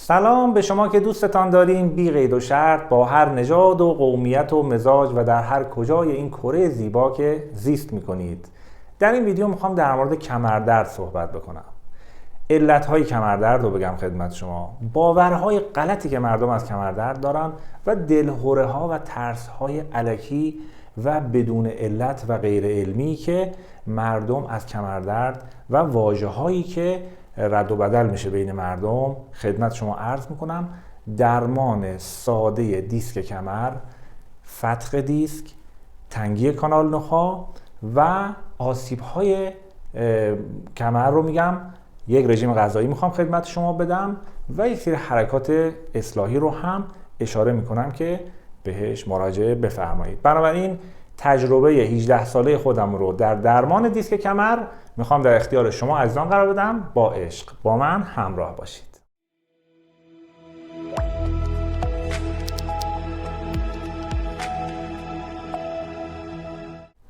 سلام به شما که دوستتان داریم بی قید و شرط با هر نژاد و قومیت و مزاج و در هر کجای این کره زیبا که زیست میکنید. در این ویدیو میخوام در مورد کمردرد صحبت بکنم. علتهای کمردرد رو بگم خدمت شما، باورهای غلطی که مردم از کمردرد دارن و دلهره ها و ترس های الکی و بدون علت و غیر علمی که مردم از کمردرد و واژه هایی که رد و بدل میشه بین مردم خدمت شما عرض میکنم. درمان ساده دیسک کمر، فتق دیسک، تنگی کانال نخاع و آسیب های کمر رو میگم. یک رژیم غذایی میخوام خدمت شما بدم و یک سری حرکات اصلاحی رو هم اشاره میکنم که بهش مراجعه بفرمایید. بنابراین تجربه 18 ساله خودم رو در درمان دیسک کمر میخوام در اختیار شما عزیزان قرار بدم. با عشق با من همراه باشید.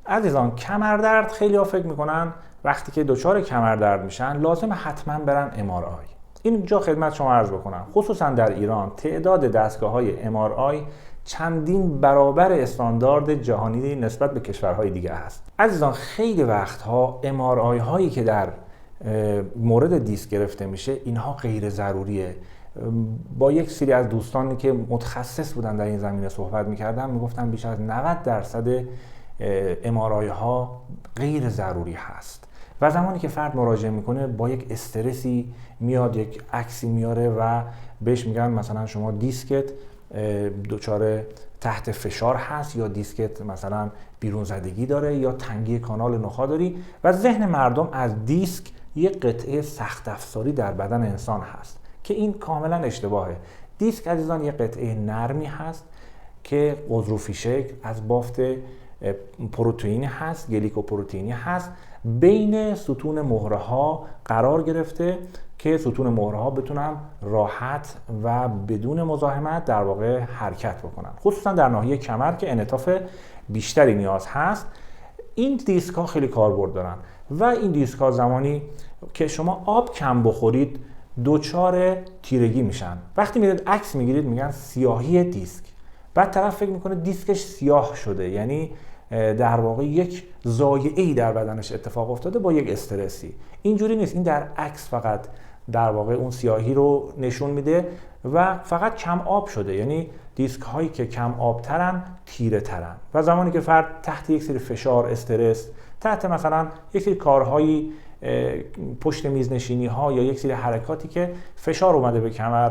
عزیزان، کمردرد خیلی ها فکر میکنن وقتی که دچار کمردرد میشن لازم حتما برن MRI. اینجا خدمت شما عرض بکنم خصوصا در ایران تعداد دستگاه‌های MRI چندین برابر استاندارد جهانی نسبت به کشورهای دیگه هست. عزیزان، خیلی وقتها MRI هایی که در مورد دیسک گرفته میشه اینها غیر ضروریه. با یک سری از دوستانی که متخصص بودن در این زمینه صحبت میکردم میگفتن بیش از 90% MRI ها غیر ضروری هست و زمانی که فرد مراجعه میکنه با یک استرسی میاد، یک عکسی میاره و بهش میگن مثلا شما دیسکت دچار تحت فشار هست یا دیسکت مثلا بیرون زدگی داره یا تنگی کانال نخاع داری و ذهن مردم از دیسک یک قطعه سخت افزاری در بدن انسان هست که این کاملا اشتباهه. دیسک عزیزان یک قطعه نرمی هست که قضروفی شکل از بافت پروتئینی هست، گلیکوپروتئینی هست، بین ستون مهره ها قرار گرفته که ستون مهره ها بتونن راحت و بدون مزاحمت در واقع حرکت بکنن، خصوصا در ناحیه کمر که انعطاف بیشتری نیاز هست. این دیسک ها خیلی کاربرد دارن و این دیسک ها زمانی که شما آب کم بخورید دچار تیرگی میشن. وقتی میرید عکس میگیرید میگن سیاهی دیسک، بعد طرف فکر میکنه دیسکش سیاه شده، یعنی در واقع یک ضایعه‌ای در بدنش اتفاق افتاده با یک استرسی. اینجوری نیست، این در عکس فقط در واقع اون سیاهی رو نشون میده و فقط کم آب شده، یعنی دیسک هایی که کم آب ترن تیره ترن و زمانی که فرد تحت یک سری فشار، استرس، تحت مثلا یک سری کارهایی پشت میز نشینی ها یا یک سری حرکاتی که فشار اومده به کمر،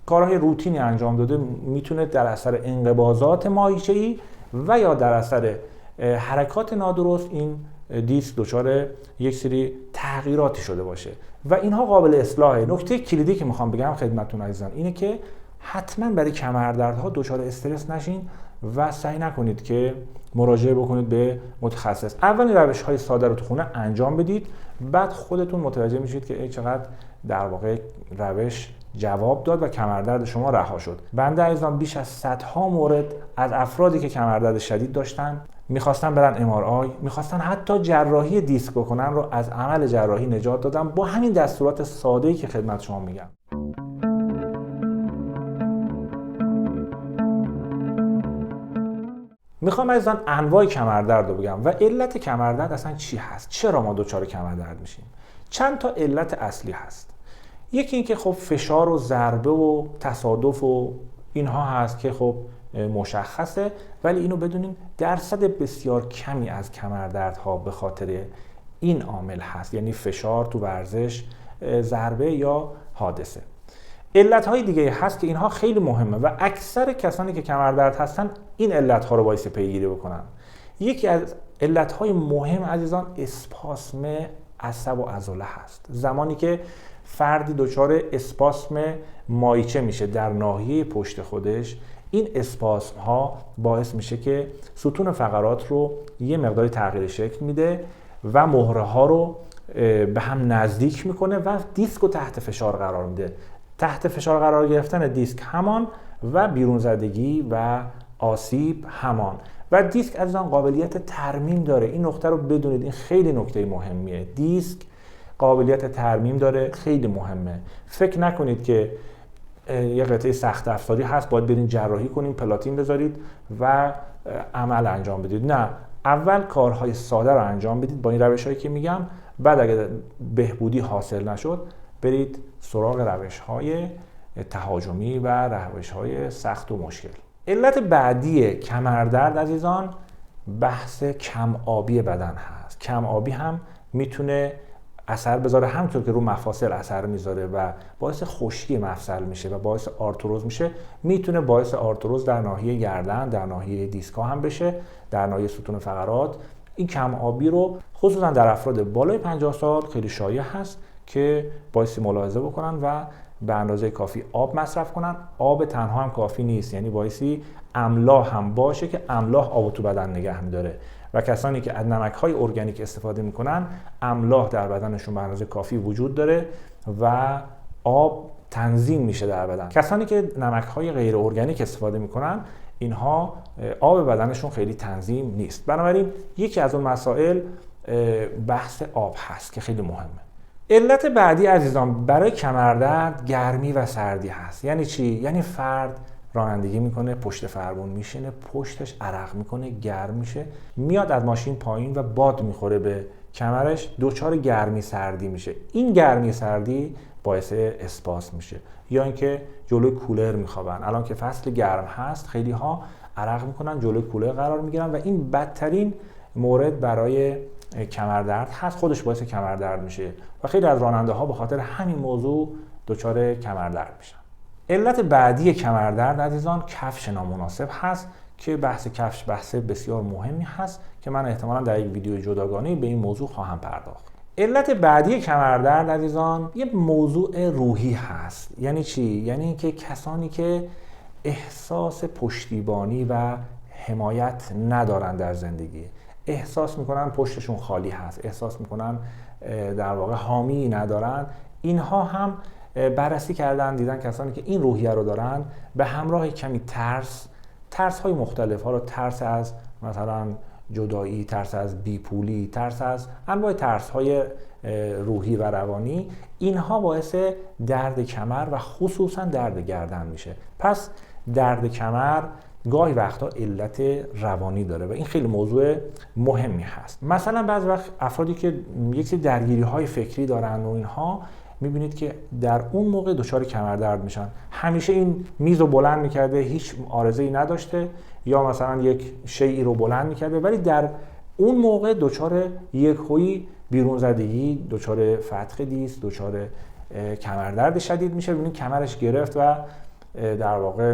کارهای روتینی انجام داده، میتونه در اثر انقباضات ماهیچه‌ای و یا در اثر حرکات نادرست این دیسک دچار یک سری تغییراتی شده باشه و اینها قابل اصلاحه. نکته کلیدی که میخوام بگم خدمتتون عزیزان اینه که حتما برای کمردردها دچار استرس نشین و سعی نکنید که مراجعه بکنید به متخصص. اولین روش‌های ساده رو تو خونه انجام بدید، بعد خودتون متوجه میشید که چقدر در واقع روش جواب داد و کمردرد شما رها شد. بنده عزیزان بیش از صدها مورد از افرادی که کمردرد شدید داشتن، میخواستن برن MRI، میخواستن حتی جراحی دیسک بکنن رو از عمل جراحی نجات دادم با همین دستورات ساده‌ای که خدمت شما میگم. میخوام عزیزان انواع کمردرد رو بگم و علت کمردرد اصلا چی هست، چرا ما دچار کمردرد میشیم. چند تا علت اصلی هست. یکی این که خب فشار و ضربه و تصادف و اینها هست که خب مشخصه، ولی اینو بدونین درصد بسیار کمی از کمردردها به خاطر این عامل هست، یعنی فشار تو ورزش، ضربه یا حادثه. علتهای دیگه هست که اینها خیلی مهمه و اکثر کسانی که کمردرد هستن این علتها رو باعث پیگیری بکنن. یکی از علتهای مهم عزیزان اسپاسم عصب و عضله هست. زمانی که فردی دچار اسپاسم مایچه میشه در ناحیه پشت خودش، این اسپاسم ها باعث میشه که ستون فقرات رو یه مقداری تغییر شکل میده و مهره ها رو به هم نزدیک میکنه و دیسک رو تحت فشار قرار میده. تحت فشار قرار گرفتن دیسک همان و بیرون زدگی و آسیب همان. و دیسک عزیزان قابلیت ترمیم داره، این نکته رو بدونید، این خیلی نکته مهمیه. دیسک قابلیت ترمیم داره، خیلی مهمه. فکر نکنید که یه قطعه سخت افزاری هست، باید برین جراحی کنین، پلاتین بذارید و عمل انجام بدید. نه، اول کارهای ساده رو انجام بدید با این روش‌هایی که میگم، بعد اگه بهبودی حاصل نشد برید سراغ روش‌های تهاجمی و روش‌های سخت و مشکل. علت بعدی کمردرد عزیزان بحث کم آبی بدن هست. کم آبی هم میتونه اثر بذاره، همونطور که رو مفاصل اثر میذاره و باعث خشکی مفصل میشه و باعث آرتروز میشه، میتونه باعث آرتروز در ناحیه گردن، در ناحیه دیسکا هم بشه، در ناحیه ستون فقرات. این کم آبی رو خصوصا در افراد بالای 50 سال خیلی شایع هست که بایستی ملاحظه بکنن و به اندازه کافی آب مصرف کنن. آب تنها هم کافی نیست، یعنی بایستی املاح هم باشه که املاح آب تو بدن نگه میداره و کسانی که از نمک‌های ارگانیک استفاده میکنن املاح در بدنشون به اندازه کافی وجود داره و آب تنظیم میشه در بدن. کسانی که نمک‌های غیر ارگانیک استفاده میکنن اینها آب بدنشون خیلی تنظیم نیست. بنابراین یکی از اون مسائل بحث آب هست که خیلی مهمه. علت بعدی عزیزان برای کمردرد گرمی و سردی هست. یعنی چی؟ یعنی فرد رانندگی میکنه، پشت فرمون میشینه، پشتش عرق میکنه، گرم میشه، میاد از ماشین پایین و باد میخوره به کمرش، دچار گرمی سردی میشه. این گرمی سردی باعث اسپاسم میشه. یا اینکه جلوی کولر میخوابن. الان که فصل گرم هست خیلی ها عرق میکنن، جلوی کولر قرار میگیرن و این بدترین مورد برای کمردرد هست، خودش باعث کمردرد میشه و خیلی از راننده ها به خاطر همین موضوع دچار کمردرد میشن. علت بعدی کمردرد عزیزان کفش نامناسب هست که بحث کفش بحث بسیار مهمی هست که من احتمالاً در یک ویدیو جداگانه به این موضوع خواهم پرداخت. علت بعدی کمردرد عزیزان یه موضوع روحی هست. یعنی چی؟ یعنی اینکه کسانی که احساس پشتیبانی و حمایت ندارن در زندگی، احساس میکنن پشتشون خالی هست، احساس میکنن در واقع حامی ندارن، اینها هم بررسی کردن، دیدن کسانی که این روحیه رو دارن به همراه کمی ترس های مختلف، حالا ترس از مثلا جدایی، ترس از بیپولی، ترس از انواع ترس های روحی و روانی، اینها باعث درد کمر و خصوصا درد گردن میشه. پس درد کمر گاهی وقتا علت روانی داره و این خیلی موضوع مهمی هست. مثلا بعضی وقت افرادی که یک سری درگیری‌های فکری دارن و اینها، میبینید که در اون موقع دچار کمردرد میشن. همیشه این میز رو بلند میکرده، هیچ عارضه‌ای نداشته، یا مثلا یک شیئی رو بلند میکرده، ولی در اون موقع دچار یکهویی بیرون زدگی، دچار فتق دیس، دچار کمردرد شدید میشه. ببینید کمرش گرفت و در واقع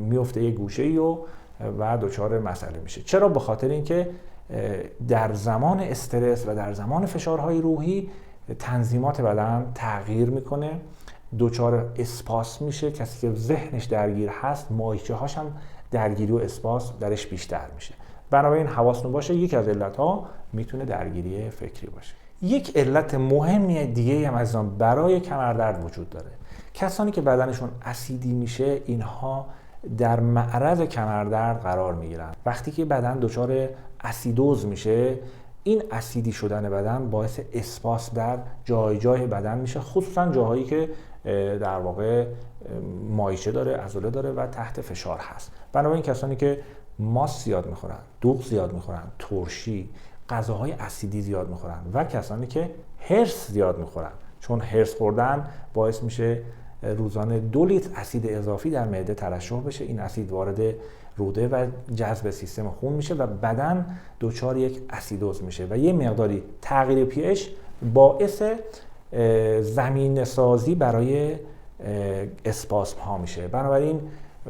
میفته یک گوشه‌ای و دچار مسئله میشه. چرا؟ به خاطر اینکه در زمان استرس و در زمان فشارهای روحی تنظیمات بدن تغییر میکنه، دچار اسپاسم میشه. کسی که ذهنش درگیر هست مایچه هاش هم درگیری و اسپاسم درش بیشتر میشه. بنابراین حواستون باشه، یکی از علتها میتونه درگیری فکری باشه. یک علت مهمی دیگه هم عزیزان برای کمردرد وجود داره. کسانی که بدنشون اسیدی میشه اینها در معرض کمردرد قرار میگیرن. وقتی که بدن دچار اسیدوز میشه، این اسیدی شدن بدن باعث اسپاسم در جای بدن میشه، خصوصا جاهایی که در واقع مایچه داره، عضله داره و تحت فشار هست. بنابراین کسانی که ماست زیاد میخورن، دوغ زیاد میخورن، ترشی، غذاهای اسیدی زیاد میخورن و کسانی که هرس زیاد میخورن، چون هرس خوردن باعث میشه روزانه 2 لیتر اسید اضافی در معده ترشح بشه. این اسید وارد روده و جذب سیستم خون میشه و بدن دچار یک اسیدوز میشه و یه مقداری تغییر pH باعث زمینه سازی برای اسپاسم ها میشه. بنابراین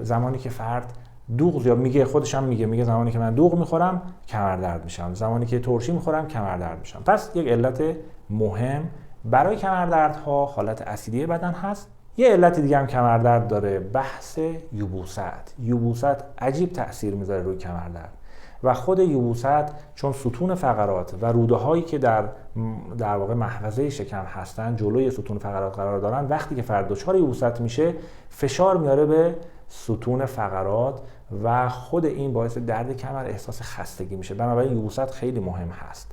زمانی که فرد دوغ زیاد میگه، خودش هم میگه زمانی که من دوغ میخورم کمردرد میشم، زمانی که ترشی میخورم کمردرد میشم. پس یک علت مهم برای کمردردها حالت اسیدی بدن هست. یه علت دیگه هم کمردرد داره، بحث یبوست. یبوست عجیب تأثیر میذاره روی کمردرد و خود یبوست چون ستون فقرات و روده هایی که در واقع محفظه شکم هستن جلوی ستون فقرات قرار دارن، وقتی که فرد دچار یبوست میشه فشار میاره به ستون فقرات و خود این باعث درد کمر، احساس خستگی میشه. بنابراین یبوست خیلی مهم هست.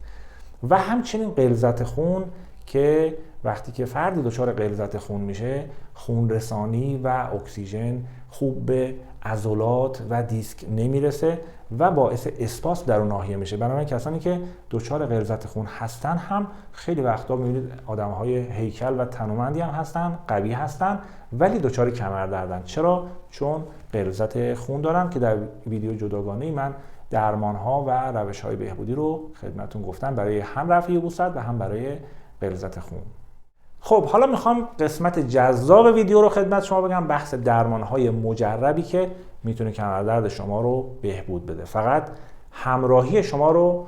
و همچنین غلظت خون که وقتی که فرد دچار غلظت خون میشه، خون رسانی و اکسیژن خوب به عضلات و دیسک نمیرسه و باعث اسپاس در اون ناحیه میشه. بنابراین کسانی که دچار غلظت خون هستن هم خیلی وقتا میبینید آدمهای هیکل و تنومندی هم هستن، قوی هستن، ولی دچار کمردردن. چرا؟ چون غلظت خون دارن که در ویدیو جداگانه من درمان‌ها و روش‌های بهبودی رو خدمتتون گفتم برای هم رفع یبوست و هم برای غلظت خون. خب حالا میخوام قسمت جذاب ویدیو رو خدمت شما بگم، بحث درمان‌های مجربی که میتونه کمردرد شما رو بهبود بده. فقط همراهی شما رو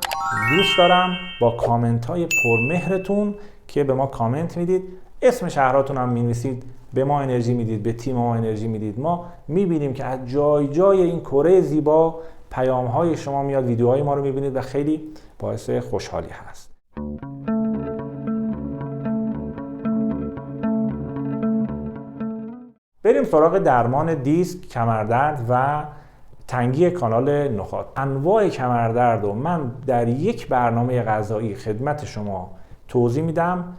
دوست دارم با کامنت‌های پرمهرتون که به ما کامنت میدید، اسم شهراتون هم می‌نویسید، به ما انرژی میدید، به تیم ما انرژی میدید. ما می‌بینیم که از جای جای این کره زیبا پیام‌های شما میاد، ویدیوهای ما رو می‌بینید و خیلی باعث خوشحالی هست. بریم سراغ درمان دیسک، کمردرد و تنگی کانال نخاع. انواع کمردرد رو من در یک برنامه غذایی خدمت شما توضیح میدم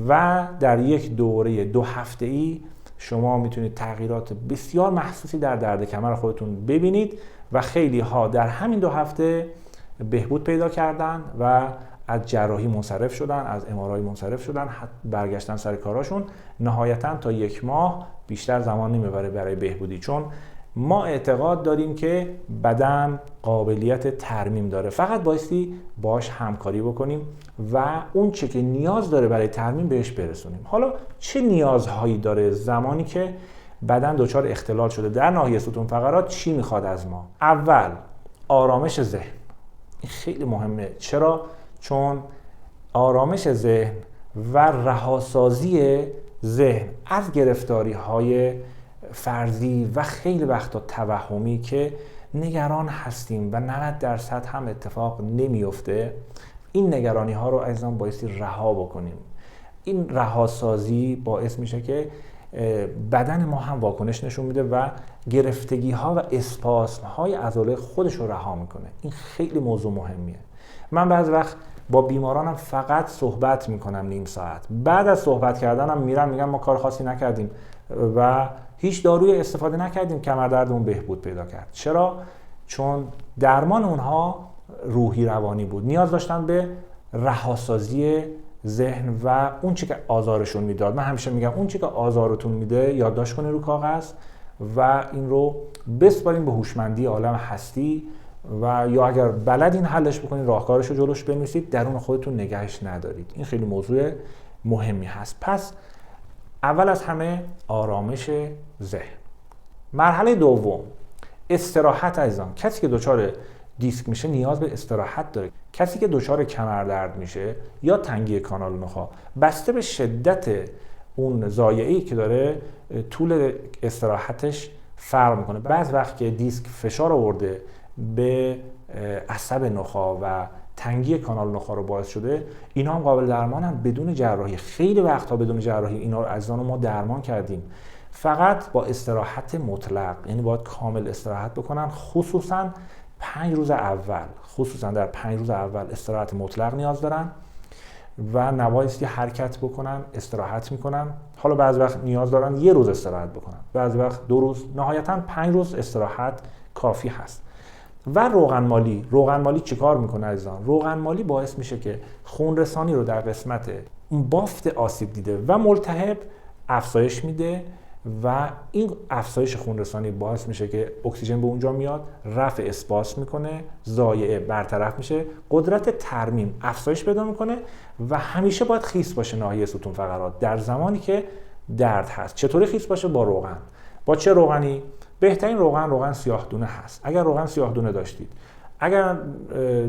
و در یک دوره 2 هفته‌ای شما میتونید تغییرات بسیار محسوسی در درد کمر خودتون ببینید و خیلی ها در همین 2 هفته بهبود پیدا کردن و از جراحی منصرف شدن، از MRI منصرف شدن، برگشتن سر کاراشون. نهایتاً تا 1 ماه بیشتر زمان نمیبره برای بهبودی، چون ما اعتقاد داریم که بدن قابلیت ترمیم داره، فقط بایستی باش همکاری بکنیم و اون چه که نیاز داره برای ترمیم بهش برسونیم. حالا چه نیازهایی داره زمانی که بدن دچار اختلال شده در ناحیه ستون فقرات؟ چی میخواد از ما؟ اول آرامش ذهن. این خیلی مهمه. چرا؟ چون آرامش ذهن و رهاسازی ذهن از گرفتاری‌های فرضی و خیلی وقتا توهمی که نگران هستیم و 90% هم اتفاق نمیفته، این نگرانی ها رو عزیزان بایستی رها بکنیم. این رهاسازی باعث میشه که بدن ما هم واکنش نشون میده و گرفتگی ها و اسپاسم های عضله خودش رو رها میکنه. این خیلی موضوع مهمیه. من بعضی وقت با بیمارانم فقط صحبت میکنم نیم ساعت، بعد از صحبت کردنم میرم میگم ما کار خاصی نکردیم و هیچ داروی استفاده نکردیم، کمردردمون بهبود پیدا کرد. چرا؟ چون درمان اونها روحی روانی بود، نیاز داشتن به رهاسازی ذهن و اون چی که آزارشون میداد. من همیشه میگم اون چی که آزارتون میده یادداشت کنید رو کاغذ و این رو بسپارین به هوشمندی عالم هستی و یا اگر بلدین حلش بکنید راهکارش رو جلوش بنویسید، درون خودتون نگهش ندارید. این خیلی موضوع مهمی هست. پس اول از همه آرامش ذهن. مرحله دوم استراحت عزیزان. کسی که دچار دیسک میشه نیاز به استراحت داره. کسی که دچار کمردرد میشه یا تنگی کانال نخاع، بسته به شدت اون ضایعه‌ای که داره طول استراحتش فرق میکنه. بعض وقت که دیسک فشار آورده به عصب نخاع و تنگی کانال نخاع رو باعث شده، اینا هم قابل درمانن بدون جراحی. خیلی وقتها بدون جراحی اینا رو عزیزان ما درمان کردیم، فقط با استراحت مطلق. یعنی باید کامل استراحت بکنن، خصوصا 5 روز اول، خصوصا در 5 روز اول استراحت مطلق نیاز دارن و نبایستی حرکت بکنن، استراحت میکنن. حالا بعضی وقت نیاز دارن 1 روز استراحت بکنن، بعضی وقت 2 روز، نهایتاً 5 روز استراحت کافی هست. و روغن مالی چیکار میکنه عزیزان؟ روغن مالی باعث میشه که خون رسانی رو در قسمت بافت آسیب دیده و ملتهب افزایش میده و این افزایش خون رسانی باعث میشه که اکسیژن به اونجا میاد، رفع اسپاس میکنه، ضایعه برطرف میشه، قدرت ترمیم افزایش پیدا میکنه و همیشه باید خیس باشه ناحیه ستون فقرات در زمانی که درد هست. چطوری خیس باشه؟ با روغن. با چه روغنی؟ بهترین روغن سیاه دونه هست. اگر روغن سیاه دونه داشتید، اگر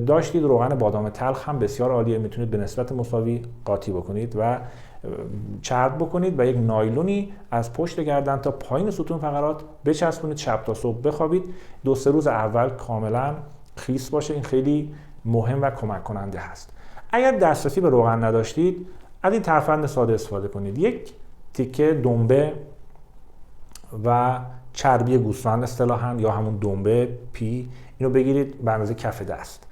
داشتید روغن بادام تلخ هم بسیار عالیه، میتونید به نسبت مساوی قاطی بکنید و چرب بکنید و یک نایلونی از پشت گردن تا پایین ستون فقرات بچسبونید، شب تا صبح بخوابید. 2-3 روز اول کاملا خیس باشه. این خیلی مهم و کمک کننده هست. اگر دسترسی به روغن نداشتید، از این ترفند ساده استفاده کنید. یک تیکه دنبه و چربی گوسفند اصطلاحاً یا همون دنبه پی، اینو بگیرید به اندازه کف دست.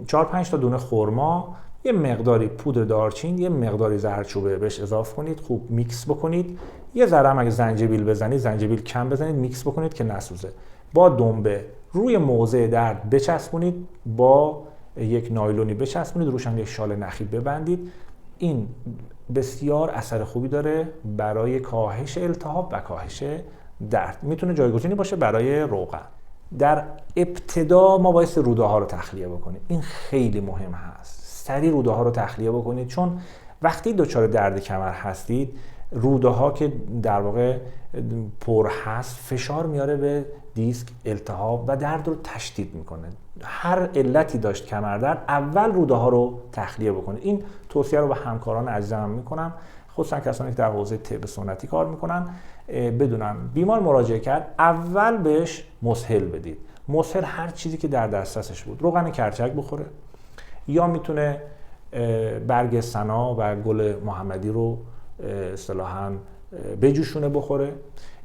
4-5 تا دونه خرما یه مقداری پودر دارچین، یه مقداری زردچوبه بهش اضافه کنید، خوب میکس بکنید. یه ذره هم اگه زنجبیل بزنید، زنجبیل کم بزنید، میکس بکنید که نسوزه. با دنبه روی موضع درد بچسبونید، با یک نایلونی بچسبونید، روش هم یک شال نخی ببندید. این بسیار اثر خوبی داره برای کاهش التهاب و کاهش درد. میتونه جایگزینی باشه برای روغن. در ابتدا ما باید روده ها رو تخلیه بکنیم. این خیلی مهم هست. سریع روده ها رو تخلیه بکنید، چون وقتی دچار درد کمر هستید، روده ها که در واقع پر هست فشار میاره به دیسک، التهاب و درد رو تشدید میکنه. هر علتی داشت کمر درد، اول روده ها رو تخلیه بکنید. این توصیه رو به همکاران عزیزم میکنم، خصوصا کسانی که در حوزه طب سنتی کار میکنن، بدونن بیمار مراجعه کرد اول بهش مسهل بدید. مسهل هر چیزی که در دسترسش بود، روغن کرچک بخوره، یا میتونه برگ سنا و گل محمدی رو اصطلاحاً بجوشونه بخوره،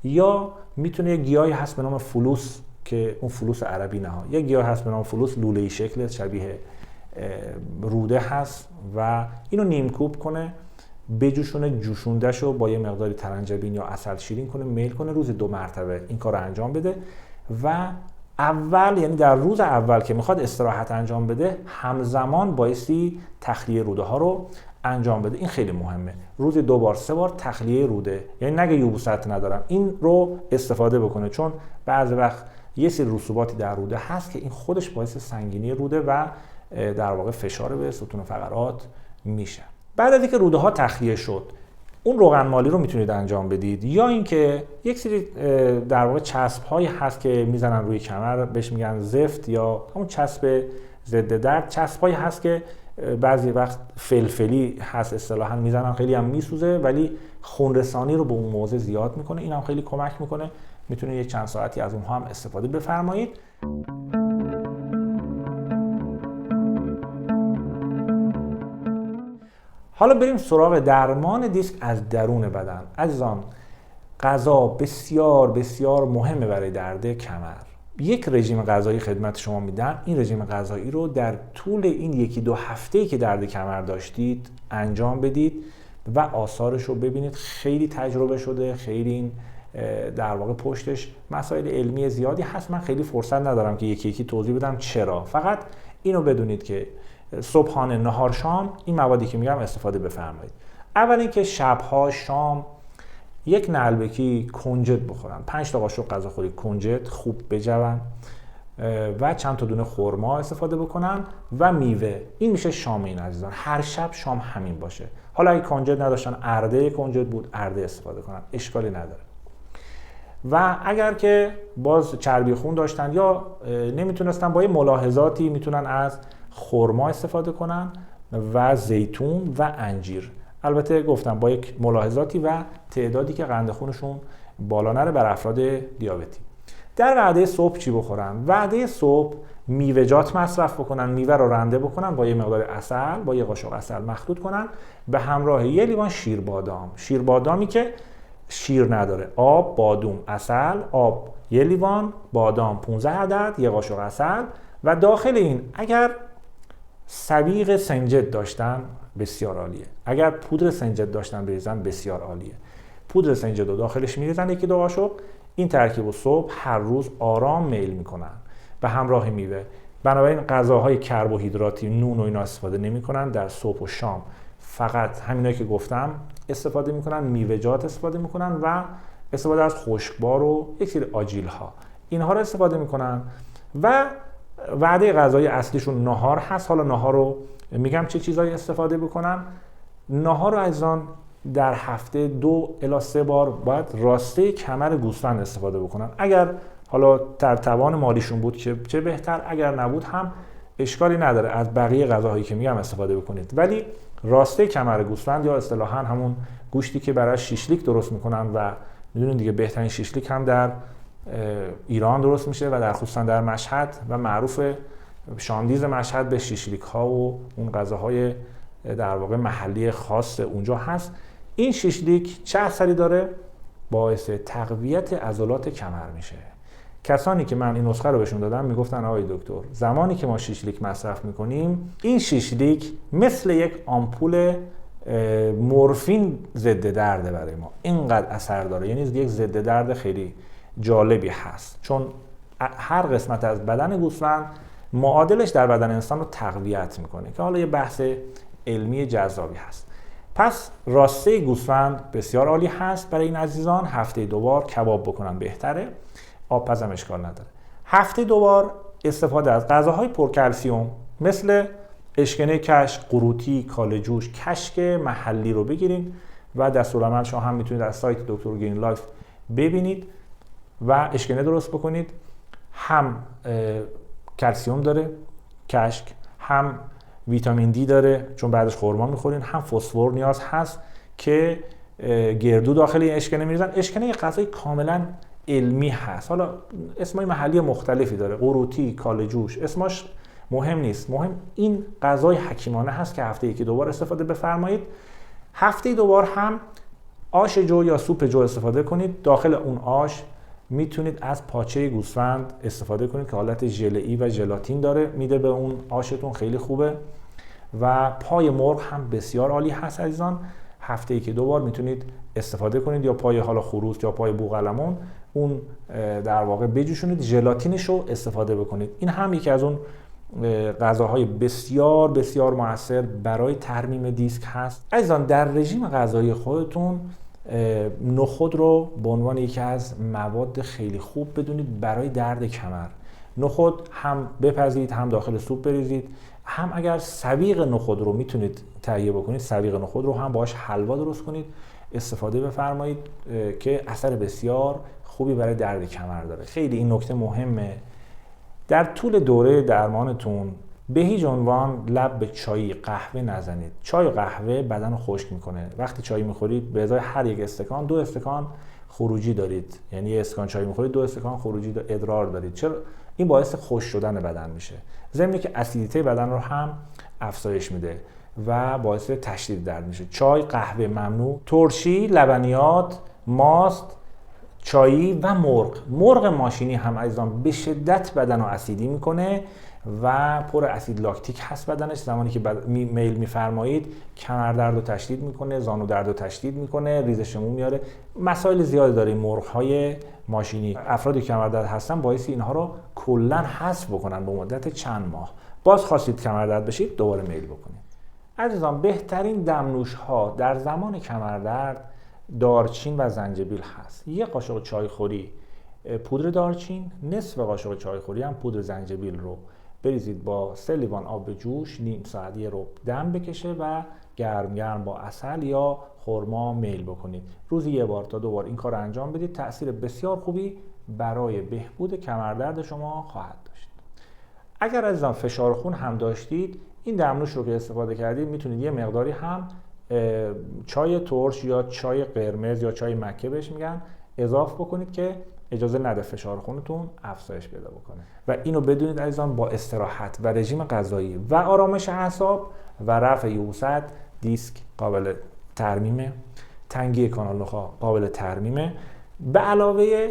یا میتونه یه گیاهی هست به نام فلوس که اون فلوس عربی نه، یه گیاه هست به نام فلوس لوله‌ای شکل شبیه روده هست و اینو نیمکوب کنه، بجوشونه، جوشوندهشو با یه مقداری ترنجبین یا عسل شیرین کنه، میل کنه، روزی 2 مرتبه این کار رو انجام بده و اول، یعنی در روز اول که میخواد استراحت انجام بده، همزمان بایستی تخلیه روده ها رو انجام بده. این خیلی مهمه. روزی 2 بار 3 بار تخلیه روده، یعنی نگه یبوست ندارم، این رو استفاده بکنه، چون بعضی وقت یه سری رسوباتی در روده هست که این خودش باعث سنگینی روده و در واقع فشار به ستون فقرات میشه. بعد از اینکه روده ها تخلیه شد، اون روغن مالی رو میتونید انجام بدید، یا اینکه یک سری در واقع چسب هایی هست که میزنن روی کمر، بهش میگن زفت یا همون چسب ضد درد. چسب هایی هست که بعضی وقت فلفلی هست اصطلاحاً، میزنن، خیلی هم میسوزه ولی خون رسانی رو به اون موضع زیاد میکنه. این هم خیلی کمک میکنه. میتونید یک چند ساعتی از اونها هم استفاده بفرمایید. حالا بریم سراغ درمان دیسک از درون بدن. عزیزان، غذا بسیار بسیار مهمه برای درد کمر. یک رژیم غذایی خدمت شما میدم. این رژیم غذایی رو در طول این 1-2 هفته‌ای که درد کمر داشتید انجام بدید و آثارش رو ببینید. خیلی تجربه شده، خیلی این در واقع پشتش مسائل علمی زیادی هست. من خیلی فرصت ندارم که یکی یکی توضیح بدم چرا. فقط اینو بدونید که صبحانه، نهار، شام این موادی که میگم استفاده بفرمایید. اول اینکه شب‌ها شام یک نعلبکی کنجد بخورن، 5 تا قاشق غذاخوری کنجد خوب بجون و چند تا دونه خرما استفاده بکنن و میوه. این میشه شام این عزیزان. هر شب شام همین باشه. حالا اگه کنجد نداشتن، ارده کنجد بود، ارده استفاده کنن، اشکالی نداره. و اگر که باز چربی خون داشتن یا نمیتونستن، با یه ملاحظاتی میتونن از خرما استفاده کنن و زیتون و انجیر. البته گفتم با یک ملاحظاتی و تعدادی که قند خونشون بالا نره بر افراد دیابتی. در وعده صبح چی بخورن؟ وعده صبح میوه‌جات مصرف بکنن، میوه رو رنده بکنن با یه مقدار عسل، با یه قاشق عسل مخلوط کنن به همراه یه لیوان شیربادام. شیربادامی که شیر نداره، آب، بادوم، عسل، آب یه لیوان، بادام 15 عدد، یه قاشق عسل و داخل این اگر سویق سنجد داشتن بسیار عالیه. اگر پودر سنجد داشتن بریزن بسیار عالیه. پودر سنجد رو داخلش میریزن 1-2 قاشق. این ترکیب رو صبح هر روز آرام میل میکنن به همراه میوه. بنابراین غذاهای کربوهیدراتی، نون و اینا استفاده نمیکنن. در صبح و شام فقط همینایی که گفتم استفاده میکنن، میوه‌جات استفاده میکنن و استفاده از خشکبار و یک سری آجیل ها، اینها رو استفاده میکنن. و وعده غذایی اصلیشون نهار هست. حالا نهار رو میگم چه چیزایی استفاده بکنن. نهار رو عزیزان در هفته 2 الی 3 بار باید راسته کمر گوسفند استفاده بکنن. اگر حالا در توان مالیشون بود که چه بهتر، اگر نبود هم اشکالی نداره، از بقیه غذاهایی که میگم استفاده بکنید. ولی راسته کمر گوسفند یا اصطلاحاً همون گوشتی که برای شیشلیک درست میکنن و میدونید دیگه بهترین شیشلیک هم در ایران درست میشه و در خصوصا در مشهد و معروف شاندیز مشهد به شیشلیک ها و اون غذاهای در واقع محلی خاص اونجا هست. این شیشلیک چه اثری داره؟ باعث تقویت عضلات کمر میشه. کسانی که من این نسخه رو بهشون دادم میگفتن آقای دکتر، زمانی که ما شیشلیک مصرف میکنیم این شیشلیک مثل یک آمپول مورفین ضد درده برای ما، اینقدر اثر داره. یعنی یک ضد درد خیلی جالبی هست، چون هر قسمت از بدن گوسفند معادلش در بدن انسان رو تقویت میکنه، که حالا یه بحث علمی جذابی هست. پس راسته گوسفند بسیار عالی هست برای این عزیزان. هفته 2 بار کباب بکنن بهتره، آبپزم اشکال نداره. هفته 2 بار استفاده از غذاهای پرکلسیوم مثل اشکنه کشک، قروتی، کاله جوش، کشک محلی رو بگیرید و دستورالعمل شما هم میتونید از سایت دکتر گرین لایف ببینید و اشکنه درست بکنید. هم کلسیوم داره کشک، هم ویتامین دی داره چون بعدش خرما میخورین، هم فسفر نیاز هست که گردو داخل این اشکنه میریزن. اشکنه یه غذای کاملا علمی هست، حالا اسمای محلی مختلفی داره، قروتی، کاله جوش، اسمش مهم نیست، مهم این غذای حکیمانه هست که هفته 1-2 بار استفاده بفرمایید. هفته 2 بار هم آش جو یا سوپ جو استفاده کنید. داخل اون آش میتونید از پاچه گوسفند استفاده کنید که حالت ژلئی و ژلاتین داره، میده به اون آشتون، خیلی خوبه. و پای مرغ هم بسیار عالی هست عزیزان، هفته 1-2 بار میتونید استفاده کنید، یا پای حالا خروس یا پای بوقلمون، اون در واقع بجوشونید، ژلاتینش رو استفاده بکنید. این هم یکی از اون غذاهای بسیار بسیار مؤثر برای ترمیم دیسک هست. عزیزان در رژیم غذایی خودتون نخود رو به عنوان یکی از مواد خیلی خوب بدونید برای درد کمر. نخود هم بپزید، هم داخل سوپ بریزید، هم اگر سویق نخود رو میتونید تهیه بکنید، سویق نخود رو هم باهاش حلوا درست کنید استفاده بفرمایید که اثر بسیار خوبی برای درد کمر داره. خیلی این نکته مهمه. در طول دوره درمانتون به هیچ عنوان لب به چای قهوه نزنید. چای و قهوه بدن رو خشک میکنه. وقتی چای میخورید به ازای هر یک استکان 2 استکان خروجی دارید، یعنی یه استکان چای میخورید 2 استکان خروجی ادرار دارید. چرا؟ این باعث خشک شدن بدن میشه، ضمن که اسیدیته بدن رو هم افزایش میده و باعث تشدید درد میشه. چای، قهوه ممنوع. ترشی، لبنیات، ماست، چایی و مرغ ماشینی هم عزیزان به شدت بدن رو اسیدی میکنه و پر اسید لاکتیک هست بدنش. زمانی که میل میفرمایید کمر درد رو تشدید میکنه، زانو درد رو تشدید میکنه، ریزش مو میاره، مسائل زیادی داره. مرغ‌های ماشینی افرادی که کمر درد هستن باعث اینها رو کلا حذف بکنن به مدت چند ماه. باز خواستید کمر درد بشید دوباره میل بکنید. عزیزان بهترین دمنوش ها در زمان کمر درد دارچین و زنجبیل هست. 1 قاشق چای خوری پودر دارچین، نصف قاشق چای خوری هم پودر زنجبیل رو بریزید با 3 لیوان آب به جوش، نیم ساعت یه رو دم بکشه و گرم با عسل یا خرما میل بکنید. روزی 1 بار تا 2 بار این کار رو انجام بدید، تأثیر بسیار خوبی برای بهبود کمردرد شما خواهد داشت. اگر عزیزان فشار خون هم داشتید، این دمنوش رو که استفاده کردید میتونید یه مقداری هم چای ترش یا چای قرمز یا چای مکه بهش میگن اضافه بکنید که اجازه نده فشار خونتون افزایش پیدا بکنه. و اینو بدونید عزیزان با استراحت و رژیم غذایی و آرامش اعصاب و رفع یبوست دیسک قابل ترمیمه، تنگی کانال نخاع قابل ترمیمه، به علاوه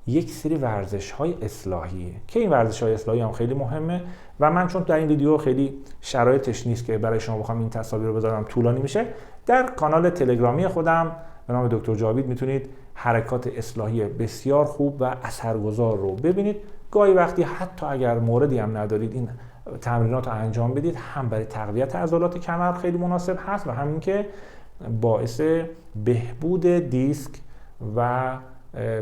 یک سری ورزش‌های اصلاحیه که این ورزش‌های اصلاحی هم خیلی مهمه و من چون در این ویدیو خیلی شرایطش نیست که برای شما بخوام این تصاویر رو بذارم، طولانی میشه، در کانال تلگرامی خودم به نام دکتر جاوید میتونید حرکات اصلاحی بسیار خوب و اثرگذار رو ببینید. گاهی وقتی حتی اگر موردی هم ندارید این تمرینات رو انجام بدید، هم برای تقویت عضلات کمر خیلی مناسب هست و همین که باعث بهبود دیسک و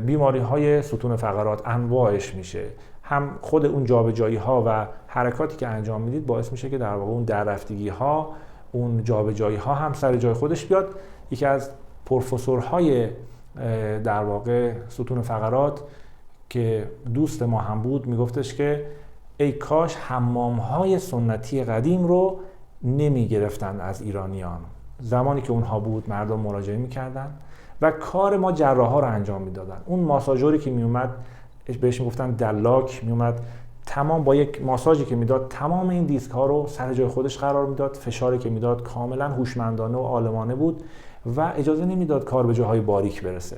بیماری های ستون فقرات انواعش میشه. هم خود اون جابجایی ها و حرکاتی که انجام میدید باعث میشه که در واقع اون دررفتگی ها، اون جابجایی ها هم سر جای خودش بیاد. یکی از پروفسورهای در واقع ستون فقرات که دوست ما هم بود میگفتش که ای کاش حمام‌های سنتی قدیم رو نمیگرفتن از ایرانیان. زمانی که اونها بود مردم مراجعه میکردن و کار ما جراحا رو انجام میدادن. اون ماساژوری که میومد بهش میگفتن دلاک، میومد تمام با یک ماساژی که میداد تمام این دیسک ها رو سر جای خودش قرار میداد. فشاری که میداد کاملا هوشمندانه و عالمانه بود و اجازه نمیداد کار به جاهای باریک برسه.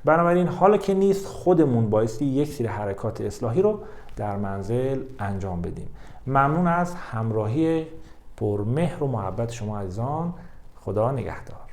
بنابراین حالا که نیست خودمون بایستی یک سری حرکات اصلاحی رو در منزل انجام بدیم. ممنون از همراهی پرمهر و محبت شما عزیزان. خدا نگهدار.